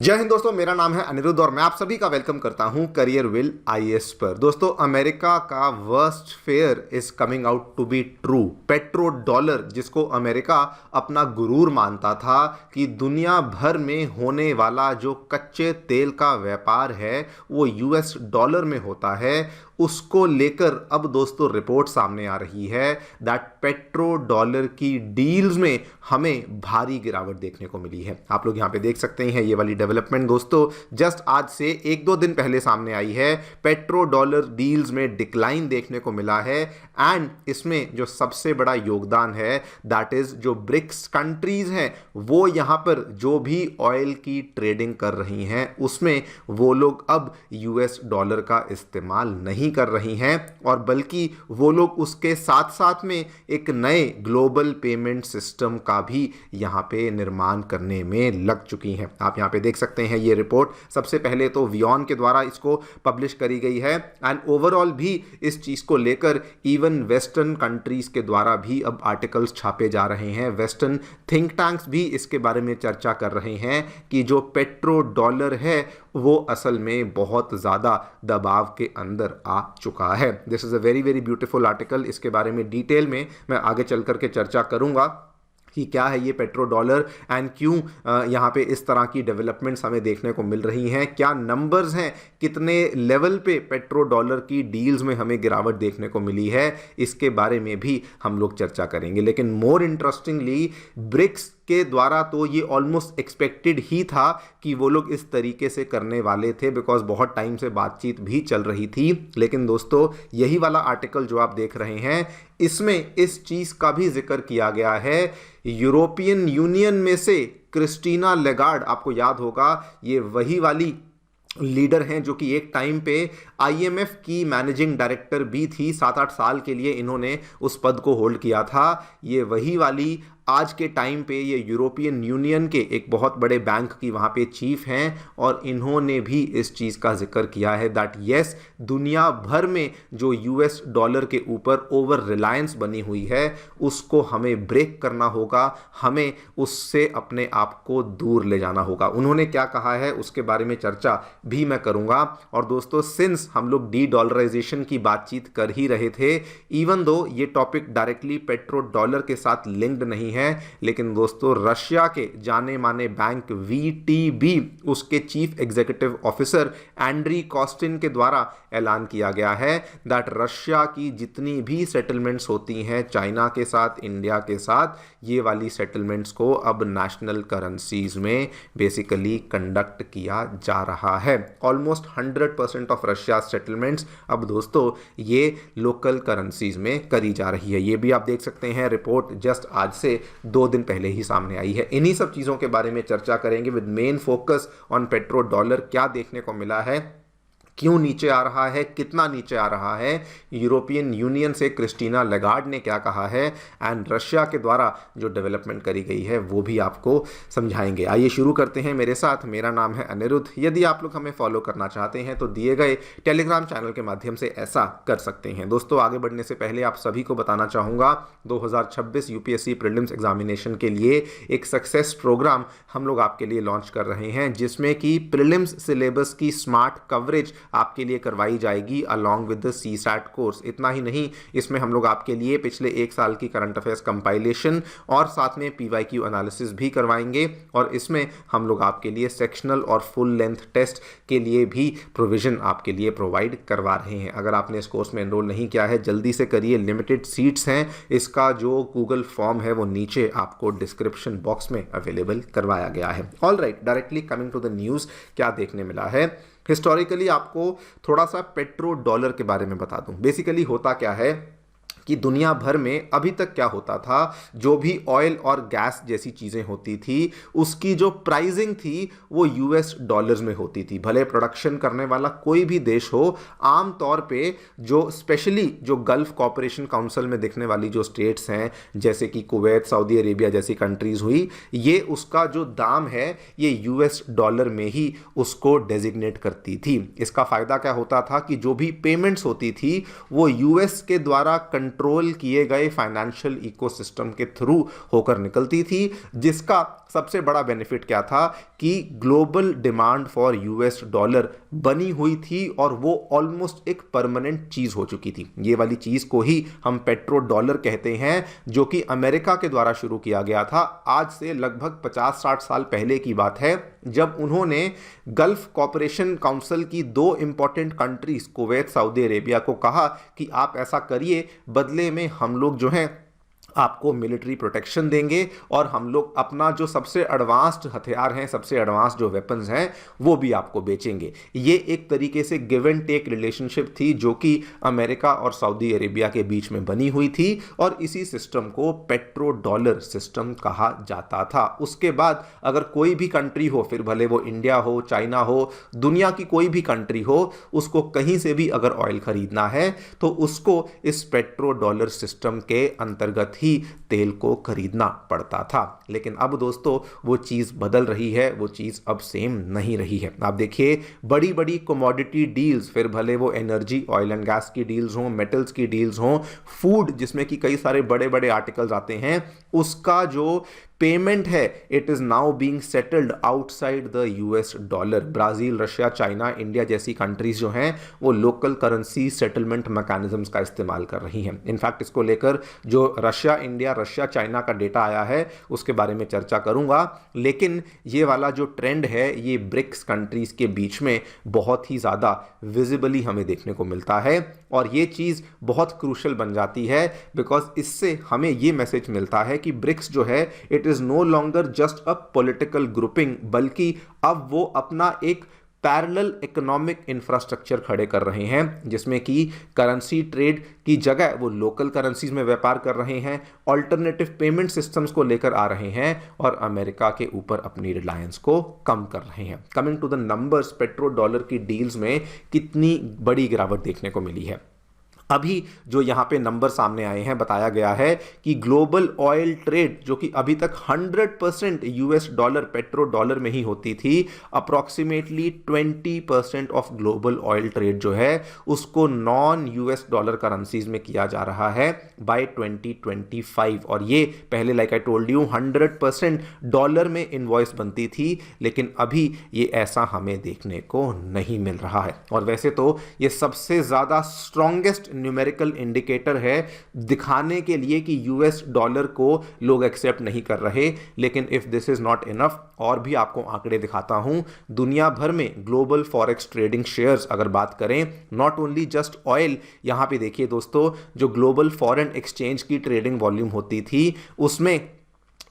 जय हिंद दोस्तों, मेरा नाम है अनिरुद्ध और मैं आप सभी का वेलकम करता हूं करियर विल आईएएस पर। दोस्तों, अमेरिका का worst fear is coming out to be true. Petrodollar, जिसको अमेरिका अपना गुरूर मानता था कि दुनिया भर में होने वाला जो कच्चे तेल का व्यापार है वो यूएस डॉलर में होता है, उसको लेकर अब दोस्तों रिपोर्ट सामने आ रही है दैट पेट्रो डॉलर की डील्स में हमें भारी गिरावट देखने को मिली है। आप लोग यहां पे देख सकते हैं ये वाली डेवलपमेंट दोस्तों जस्ट आज से एक दो दिन पहले सामने आई है। पेट्रो डॉलर डील्स में डिक्लाइन देखने को मिला है एंड इसमें जो सबसे बड़ा योगदान है दैट इज जो ब्रिक्स कंट्रीज हैं वो यहां पर जो भी ऑयल की ट्रेडिंग कर रही हैं उसमें वो लोग अब यूएस डॉलर का इस्तेमाल नहीं कर रही हैं और बल्कि वो लोग उसके साथ साथ में एक नए ग्लोबल पेमेंट सिस्टम का भी यहां पे निर्माण करने में लग चुकी हैं। आप यहां पे देख सकते हैं ये रिपोर्ट सबसे पहले तो वियॉन के द्वारा इसको पब्लिश करी गई है एंड ओवरऑल भी इस चीज को लेकर इवन वेस्टर्न कंट्रीज के द्वारा भी अब आर्टिकल्स छापे जा रहे हैं। वेस्टर्न थिंक टैंक्स भी इसके बारे में चर्चा कर रहे हैं कि जो पेट्रो डॉलर है वो असल में बहुत ज़्यादा दबाव के अंदर आ चुका है। This is a very very beautiful article. इसके बारे में डिटेल में मैं आगे चल करके चर्चा करूंगा कि क्या है ये पेट्रो डॉलर एंड क्यों यहाँ पे इस तरह की डेवलपमेंट्स हमें देखने को मिल रही हैं, क्या नंबर्स हैं, कितने लेवल पे पेट्रो डॉलर की डील्स में हमें गिरावट देखने को मिली है, इसके बारे में भी हम लोग चर्चा करेंगे। लेकिन मोर इंटरेस्टिंगली ब्रिक्स के द्वारा तो ये ऑलमोस्ट एक्सपेक्टेड ही था कि वो लोग इस तरीके से करने वाले थे बिकॉज बहुत टाइम से बातचीत भी चल रही थी। लेकिन दोस्तों यही वाला आर्टिकल जो आप देख रहे हैं इसमें इस चीज का भी जिक्र किया गया है। यूरोपियन यूनियन में से क्रिस्टीना लेगार्ड, आपको याद होगा ये वही वाली लीडर हैं जो कि एक टाइम पे आईएमएफ की मैनेजिंग डायरेक्टर भी थी। 7-8 साल के लिए इन्होंने उस पद को होल्ड किया था। ये वही वाली आज के टाइम पे ये यूरोपियन यूनियन के एक बहुत बड़े बैंक की वहाँ पे चीफ हैं और इन्होंने भी इस चीज़ का जिक्र किया है दैट यस, दुनिया भर में जो यूएस डॉलर के ऊपर ओवर रिलायंस बनी हुई है उसको हमें ब्रेक करना होगा, हमें उससे अपने आप को दूर ले जाना होगा। उन्होंने क्या कहा है उसके बारे में चर्चा भी मैं करूँगा। और दोस्तों सिंस हम लोग डी डॉलराइजेशन की बातचीत कर ही रहे थे, इवन दो ये टॉपिक डायरेक्टली पेट्रो डॉलर के साथ लिंक्ड नहीं है, लेकिन दोस्तों रशिया के जाने माने बैंक वीटीबी उसके chief executive officer Andrey Kostin के द्वारा ऐलान किया गया है दैट रशिया की जितनी भी सेटलमेंट्स होती हैं चाइना के साथ, इंडिया के साथ, ये वाली सेटलमेंट्स को अब नेशनल करेंसीज में बेसिकली कंडक्ट किया जा रहा है। ऑलमोस्ट 100% ऑफ रशिया सेटलमेंट्स अब दोस्तों ये लोकल करेंसीज में करी जा रही है। ये भी आप देख सकते हैं, रिपोर्ट जस्ट आज से 2 दिन पहले ही सामने आई है। इन्हीं सब चीजों के बारे में चर्चा करेंगे with main focus on petro dollar. क्या देखने को मिला है, क्यों नीचे आ रहा है, कितना नीचे आ रहा है, यूरोपियन यूनियन से क्रिस्टीना लेगार्ड ने क्या कहा है एंड रशिया के द्वारा जो डेवलपमेंट करी गई है वो भी आपको समझाएंगे। आइए शुरू करते हैं मेरे साथ। मेरा नाम है अनिरुद्ध। यदि आप लोग हमें फॉलो करना चाहते हैं तो दिए गए टेलीग्राम चैनल के माध्यम से ऐसा कर सकते हैं। दोस्तों आगे बढ़ने से पहले आप सभी को बताना चाहूँगा 2026 यूपीएससी प्रीलिम्स एग्जामिनेशन के लिए एक सक्सेस प्रोग्राम हम लोग आपके लिए लॉन्च कर रहे हैं जिसमें कि प्रीलिम्स सिलेबस की स्मार्ट कवरेज आपके लिए करवाई जाएगी along with the CSAT course. इतना ही नहीं, इसमें हम लोग आपके लिए पिछले 1 साल की करंट अफेयर्स कंपाइलेशन और साथ में पीवाईक्यू एनालिसिस भी करवाएंगे और इसमें हम लोग आपके लिए सेक्शनल और फुल लेंथ टेस्ट के लिए भी प्रोविजन आपके लिए प्रोवाइड करवा रहे हैं। अगर आपने इस कोर्स में एनरोल नहीं किया है जल्दी से करिए, लिमिटेड सीट्स हैं। इसका जो गूगल फॉर्म है वो नीचे आपको डिस्क्रिप्शन बॉक्स में अवेलेबल करवाया गया है। All right, directly coming to the news, क्या देखने मिला है। हिस्टोरिकली आपको थोड़ा सा पेट्रो डॉलर के बारे में बता दूं। बेसिकली होता क्या है कि दुनिया भर में अभी तक क्या होता था, जो भी ऑयल और गैस जैसी चीज़ें होती थी उसकी जो प्राइसिंग थी वो यूएस डॉलर्स में होती थी। भले प्रोडक्शन करने वाला कोई भी देश हो, आम तौर पे जो स्पेशली जो गल्फ कॉपरेशन काउंसिल में दिखने वाली जो स्टेट्स हैं जैसे कि कुवैत, सऊदी अरेबिया जैसी कंट्रीज़ हुई, ये उसका जो दाम है ये यूएस डॉलर में ही उसको डेजिग्नेट करती थी। इसका फ़ायदा क्या होता था कि जो भी पेमेंट्स होती थी वो यूएस के द्वारा कंट्रोल किए गए फाइनेंशियल इकोसिस्टम के थ्रू होकर निकलती थी, जिसका सबसे बड़ा बेनिफिट क्या था कि global demand for US dollar बनी हुई थी और वो ऑलमोस्ट एक परमानेंट चीज हो चुकी थी। ये वाली चीज को ही हम पेट्रो डॉलर कहते हैं, जो कि अमेरिका के द्वारा शुरू किया गया था। आज से लगभग 50-60 साल पहले की बात है, जब उन्होंने गल्फ कॉपरेशन काउंसिल की दो important countries Kuwait, Saudi Arabia को कहा कि आप ऐसा करिए, बदले में हम लोग जो हैं आपको मिलिट्री प्रोटेक्शन देंगे और हम लोग अपना जो सबसे एडवांस्ड हथियार हैं, सबसे एडवांस्ड जो वेपन्स हैं, वो भी आपको बेचेंगे। ये एक तरीके से गिव एंड टेक रिलेशनशिप थी जो कि अमेरिका और सऊदी अरेबिया के बीच में बनी हुई थी और इसी सिस्टम को पेट्रो डॉलर सिस्टम कहा जाता था। उसके बाद अगर कोई भी कंट्री हो, फिर भले वो इंडिया हो, चाइना हो, दुनिया की कोई भी कंट्री हो, उसको कहीं से भी अगर ऑयल खरीदना है तो उसको इस पेट्रो डॉलर सिस्टम के अंतर्गत ही तेल को खरीदना पड़ता था। लेकिन अब दोस्तों वो चीज बदल रही है, वो चीज अब सेम नहीं रही है। आप देखिए बड़ी बड़ी कमोडिटी डील्स, फिर भले वो एनर्जी, ऑयल एंड गैस की डील्स हों, मेटल्स की डील्स हों, फूड जिसमें कि कई सारे बड़े बड़े आर्टिकल्स आते हैं, उसका जो पेमेंट है it is now being settled outside the US dollar. Brazil, Russia, China, India जैसी कंट्रीज जो हैं वो लोकल करेंसी सेटलमेंट मैकेनिज्म्स का इस्तेमाल कर रही हैं। इनफैक्ट इसको लेकर जो रशिया, इंडिया, रशिया, चाइना का डेटा आया है उसके बारे में चर्चा करूंगा। लेकिन ये वाला जो ट्रेंड है ये ब्रिक्स कंट्रीज के बीच में बहुत ही ज़्यादा विजिबली हमें देखने को मिलता है और ये चीज़ बहुत क्रूशल बन जाती है बिकॉज इससे हमें ये मैसेज मिलता है कि ब्रिक्स जो है it is no longer just a political grouping, बल्कि अब वो अपना एक पैरेलल इकोनॉमिक इंफ्रास्ट्रक्चर खड़े कर रहे हैं जिसमें कि करेंसी ट्रेड की जगह वो लोकल करेंसीज में व्यापार कर रहे हैं, ऑल्टरनेटिव पेमेंट सिस्टम्स को लेकर आ रहे हैं और अमेरिका के ऊपर अपनी रिलायंस को कम कर रहे हैं। Coming to the numbers, petrodollar की डील्स में कितनी बड़ी गिरावट देखने को मिली है। अभी जो यहाँ पे नंबर सामने आए हैं, बताया गया है कि ग्लोबल ऑयल ट्रेड जो कि अभी तक 100% यूएस डॉलर पेट्रो डॉलर में ही होती थी, approximately 20% of global oil trade जो है उसको नॉन यूएस डॉलर करेंसीज में किया जा रहा है बाय 2025। और ये पहले like I told you 100% dollar में इनवॉइस बनती थी, लेकिन अभी ये ऐसा हमें देखने को नहीं मिल रहा है। और वैसे तो ये सबसे ज़्यादा स्ट्रॉन्गेस्ट न्यूमेरिकल इंडिकेटर है दिखाने के लिए कि यूएस डॉलर को लोग एक्सेप्ट नहीं कर रहे। लेकिन if this is not enough, और भी आपको आंकड़े दिखाता हूं। दुनिया भर में ग्लोबल फॉरेक्स ट्रेडिंग शेयर्स अगर बात करें, नॉट ओनली जस्ट ऑयल, यहां पे देखिए दोस्तों जो ग्लोबल फॉरेन एक्सचेंज की ट्रेडिंग वॉल्यूम होती थी उसमें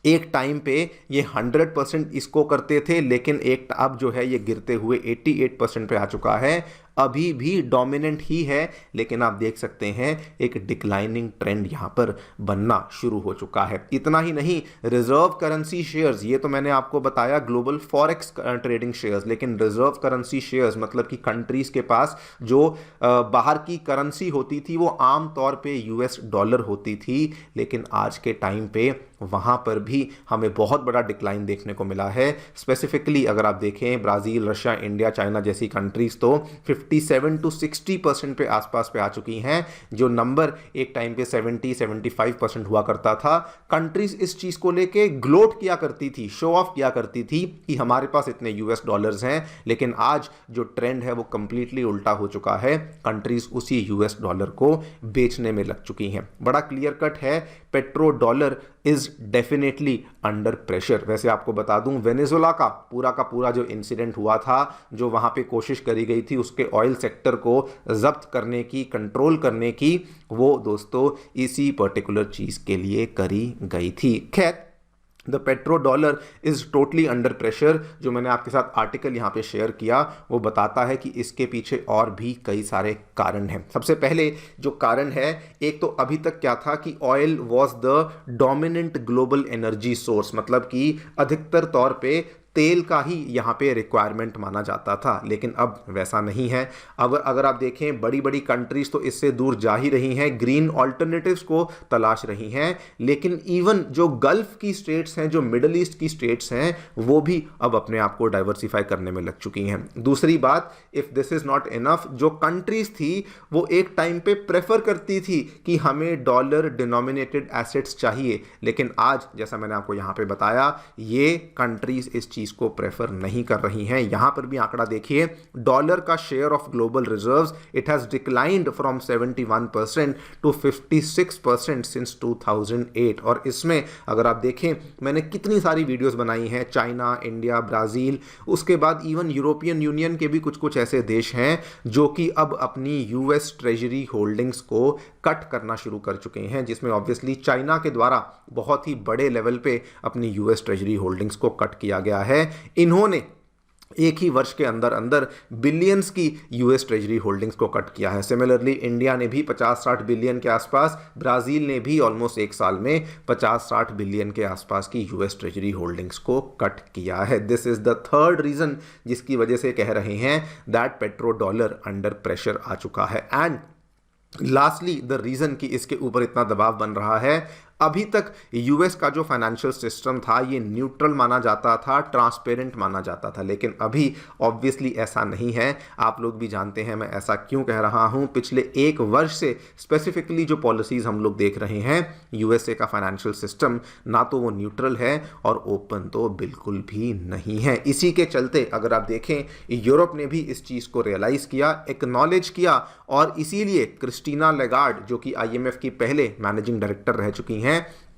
एक टाइम पे ये 100% इसको करते थे, लेकिन एक अब जो है ये गिरते हुए 88% पे आ चुका है। अभी भी डोमिनेंट ही है, लेकिन आप देख सकते हैं एक डिक्लाइनिंग ट्रेंड यहां पर बनना शुरू हो चुका है। इतना ही नहीं, रिजर्व करेंसी शेयर्स, ये तो मैंने आपको बताया ग्लोबल फॉरेक्स ट्रेडिंग शेयर्स, लेकिन रिजर्व करेंसी शेयर्स मतलब कि कंट्रीज के पास जो बाहर की करेंसी होती थी वो आम तौर पे यूएस डॉलर होती थी, लेकिन आज के टाइम पे वहां पर भी हमें बहुत बड़ा डिक्लाइन देखने को मिला है। स्पेसिफिकली अगर आप देखें ब्राजील, रशिया, इंडिया, चाइना जैसी कंट्रीज तो 57 to 60% पे आसपास पे आ चुकी हैं, जो नंबर एक टाइम पे 70-75% हुआ करता था। कंट्रीज इस चीज को लेके ग्लोट किया करती थी, शो ऑफ किया करती थी कि हमारे पास इतने यूएस डॉलर्स हैं, लेकिन आज जो ट्रेंड है वो कंप्लीटली उल्टा हो चुका है। कंट्रीज उसी यूएस डॉलर को बेचने में लग चुकी हैं। बड़ा क्लियर कट है, petro dollar is definitely under pressure. वैसे आपको बता दूं वेनेजुएला का पूरा जो इंसिडेंट हुआ था, जो वहां पे कोशिश करी गई थी उसके ऑयल सेक्टर को जब्त करने की, कंट्रोल करने की, वो दोस्तों इसी पर्टिकुलर चीज के लिए करी गई थी। खैर, the petro dollar is totally under pressure. जो मैंने आपके साथ आर्टिकल यहाँ पे शेयर किया वो बताता है कि इसके पीछे और भी कई सारे कारण हैं। सबसे पहले जो कारण है, एक तो अभी तक क्या था कि oil was the dominant global energy source, मतलब कि अधिकतर तौर पे तेल का ही यहाँ पे रिक्वायरमेंट माना जाता था, लेकिन अब वैसा नहीं है। अब अगर आप देखें बड़ी बड़ी कंट्रीज तो इससे दूर जा ही रही हैं, ग्रीन ऑल्टरनेटिव्स को तलाश रही हैं, लेकिन इवन जो गल्फ की स्टेट्स हैं, जो मिडल ईस्ट की स्टेट्स हैं, वो भी अब अपने आप को डाइवर्सिफाई करने में लग चुकी हैं। दूसरी बात, if this is not enough, जो कंट्रीज थी वो एक टाइम पे प्रेफर करती थी कि हमें डॉलर डिनोमिनेटेड एसेट्स चाहिए, लेकिन आज जैसा मैंने आपको यहां पे बताया ये कंट्रीज इस चीज को प्रेफर नहीं कर रही हैं। यहां पर भी आंकड़ा देखिए, डॉलर का share of global reserves it has declined from 71% to 56% since 2008। और इसमें अगर आप देखें, मैंने कितनी सारी वीडियोस बनाई हैं, चाइना, इंडिया, ब्राजील, उसके बाद इवन यूरोपियन यूनियन के भी कुछ कुछ ऐसे देश हैं जो कि अब अपनी यूएस ट्रेजरी होल्डिंग्स को कट करना शुरू कर चुके हैं, जिसमें ऑब्वियसली चाइना के द्वारा बहुत ही बड़े लेवल पे अपनी यूएस ट्रेजरी होल्डिंग्स को कट किया गया है। इन्होंने एक ही वर्ष के अंदर अंदर बिलियंस की यूएस ट्रेजरी होल्डिंग्स को कट किया है। सिमिलरली इंडिया ने भी 50-60 बिलियन के आसपास, ब्राजील ने भी ऑलमोस्ट एक साल में 50-60 बिलियन के आसपास की यूएस ट्रेजरी होल्डिंग्स को कट किया है। This is the third reason जिसकी वजह से कह रहे हैं that petro dollar under pressure आ चुका है। एंड लास्टली द रीजन कि इसके ऊपर इतना दबाव बन रहा है, अभी तक यूएस का जो फाइनेंशियल सिस्टम था ये न्यूट्रल माना जाता था, ट्रांसपेरेंट माना जाता था, लेकिन अभी ऑब्वियसली ऐसा नहीं है। आप लोग भी जानते हैं मैं ऐसा क्यों कह रहा हूं। पिछले एक वर्ष से स्पेसिफिकली जो पॉलिसीज हम लोग देख रहे हैं, यूएसए का फाइनेंशियल सिस्टम ना तो वो न्यूट्रल है और ओपन तो बिल्कुल भी नहीं है। इसी के चलते अगर आप देखें, यूरोप ने भी इस चीज़ को रियलाइज़ किया, एक्नॉलेज किया, और इसीलिए क्रिस्टीना लेगार्ड जो कि आईएमएफ की पहले मैनेजिंग डायरेक्टर रह चुकी हैं,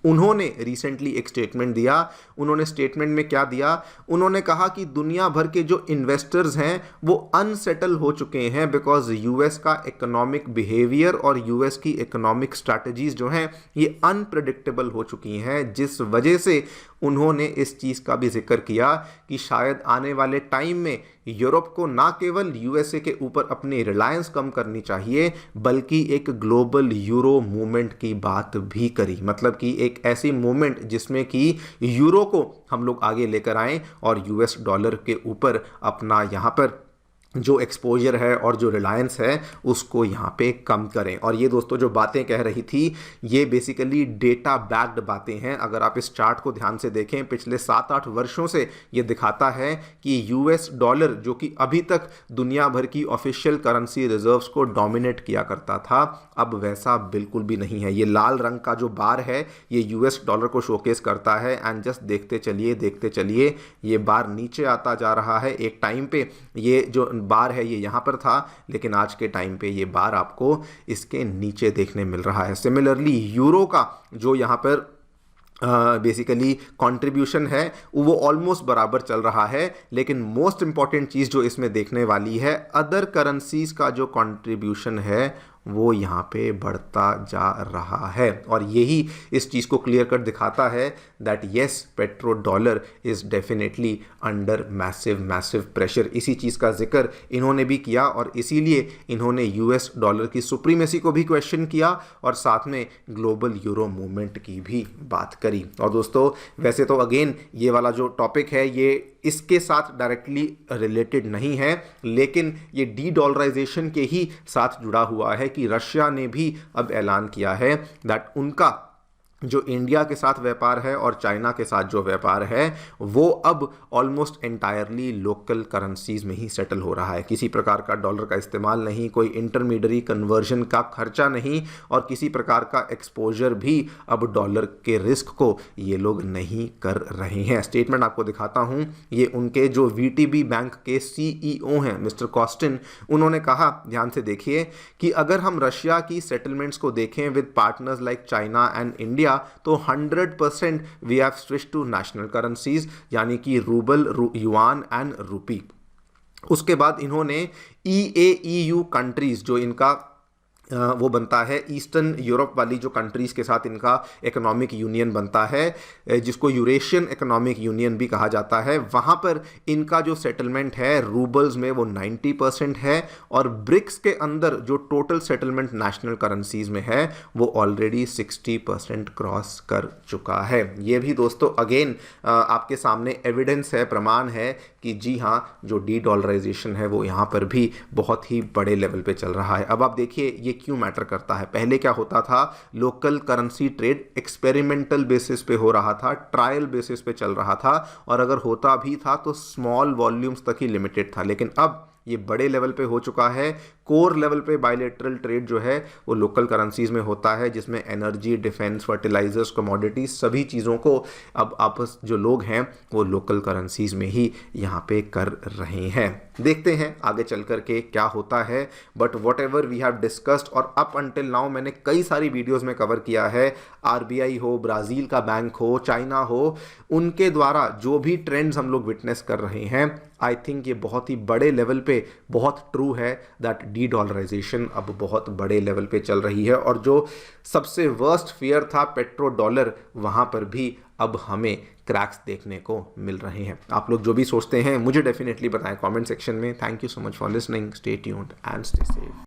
उन्होंने रिसेंटली एक स्टेटमेंट दिया। उन्होंने स्टेटमेंट में क्या दिया, उन्होंने कहा कि दुनिया भर के जो इन्वेस्टर्स हैं वो अनसेटल हो चुके हैं बिकॉज यूएस का इकोनॉमिक बिहेवियर और यूएस की इकोनॉमिक स्ट्रैटेजीज जो हैं ये अनप्रेडिक्टेबल हो चुकी हैं, जिस वजह से उन्होंने इस चीज़ का भी जिक्र किया कि शायद आने वाले टाइम में यूरोप को ना केवल यूएसए के ऊपर अपनी रिलायंस कम करनी चाहिए बल्कि एक ग्लोबल यूरो मूवमेंट की बात भी करी। मतलब कि एक ऐसी मूवमेंट जिसमें कि यूरो को हम लोग आगे लेकर आएं और यूएस डॉलर के ऊपर अपना यहाँ पर जो एक्सपोजर है और जो रिलायंस है उसको यहाँ पे कम करें। और ये दोस्तों जो बातें कह रही थी ये बेसिकली डेटा बैक्ड बातें हैं। अगर आप इस चार्ट को ध्यान से देखें, पिछले 7-8 वर्षों से ये दिखाता है कि यूएस डॉलर जो कि अभी तक दुनिया भर की ऑफिशियल करेंसी रिजर्व्स को डोमिनेट किया करता था, अब वैसा बिल्कुल भी नहीं है। ये लाल रंग का जो बार है ये यूएस डॉलर को शोकेस करता है। एंड जस्ट देखते चलिए ये बार नीचे आता जा रहा है। एक टाइम पे ये जो बार है ये यहाँ पर था, लेकिन आज के टाइम पे ये बार आपको इसके नीचे देखने मिल रहा है। सिमिलरली यूरो का जो यहाँ पर बेसिकली कंट्रीब्यूशन है वो ऑलमोस्ट बराबर चल रहा है, लेकिन मोस्ट इंपॉर्टेंट चीज़ जो इसमें देखने वाली है, अदर करेंसीज का जो कंट्रीब्यूशन है वो यहाँ पे बढ़ता जा रहा है। और यही इस चीज़ को क्लियर कर दिखाता है that yes petro dollar is definitely under massive pressure. इसी चीज़ का जिक्र इन्होंने भी किया और इसीलिए इन्होंने यूएस डॉलर की सुप्रीमेसी को भी क्वेश्चन किया और साथ में ग्लोबल यूरो मूवमेंट की भी बात करी। और दोस्तों वैसे तो अगेन ये वाला जो टॉपिक है ये इसके साथ डायरेक्टली रिलेटेड नहीं है, लेकिन ये डी डॉलराइजेशन के ही साथ जुड़ा हुआ है कि रशिया ने भी अब ऐलान किया है दैट उनका जो इंडिया के साथ व्यापार है और चाइना के साथ जो व्यापार है वो अब ऑलमोस्ट एंटायरली लोकल करेंसीज में ही सेटल हो रहा है। किसी प्रकार का डॉलर का इस्तेमाल नहीं, कोई इंटरमीडियरी कन्वर्जन का खर्चा नहीं और किसी प्रकार का एक्सपोजर भी अब डॉलर के रिस्क को ये लोग नहीं कर रहे हैं। स्टेटमेंट आपको दिखाता हूँ, ये उनके जो वीटीबी बैंक के CEO हैं मिस्टर कॉस्टिन, उन्होंने कहा, ध्यान से देखिए, कि अगर हम रशिया की सेटलमेंट्स को देखें with partners like China and India तो 100% we have switch to national currencies यानी कि रूबल, युआन एंड रूपी। उसके बाद इन्होंने EAEU कंट्रीज जो इनका वो बनता है ईस्टर्न यूरोप वाली जो कंट्रीज़ के साथ इनका इकोनॉमिक यूनियन बनता है, जिसको यूरेशियन इकोनॉमिक यूनियन भी कहा जाता है। वहाँ पर इनका जो सेटलमेंट है रूबल्स में वो 90% है, और ब्रिक्स के अंदर जो टोटल सेटलमेंट नेशनल करेंसीज में है वो ऑलरेडी 60% क्रॉस कर चुका है। ये भी दोस्तों अगेन आपके सामने एविडेंस है, प्रमाण है कि जी हाँ, जो डी डॉलराइजेशन है वो यहाँ पर भी बहुत ही बड़े लेवल पे चल रहा है। अब आप देखिए ये क्यों मैटर करता है। पहले क्या होता था, local currency trade experimental basis पे हो रहा था, ट्रायल बेसिस पे चल रहा था, और अगर होता भी था तो स्मॉल वॉल्यूम्स तक ही लिमिटेड था। लेकिन अब ये बड़े लेवल पे हो चुका है। कोर लेवल पे बायलैटरल ट्रेड जो है वो लोकल करेंसीज में होता है, जिसमें एनर्जी, डिफेंस, फर्टिलाइजर्स, कमोडिटीज सभी चीज़ों को अब आपस जो लोग हैं वो लोकल करेंसीज में ही यहाँ पे कर रहे हैं। देखते हैं आगे चल कर के क्या होता है। But whatever we have discussed, और अप अंटिल नाउ मैंने कई सारी वीडियोज़ में कवर किया है, आरबीआई हो, ब्राज़ील का बैंक हो, चाइना हो, उनके द्वारा जो भी ट्रेंड्स हम लोग विटनेस कर रहे हैं, आई थिंक ये बहुत ही बड़े लेवल पे बहुत ट्रू है दैट डी डॉलराइजेशन अब बहुत बड़े लेवल पे चल रही है। और जो सबसे वर्स्ट फियर था पेट्रो डॉलर, वहाँ पर भी अब हमें क्रैक्स देखने को मिल रहे हैं। आप लोग जो भी सोचते हैं मुझे डेफिनेटली बताएं कमेंट सेक्शन में। Thank you so much for listening, stay tuned and stay safe.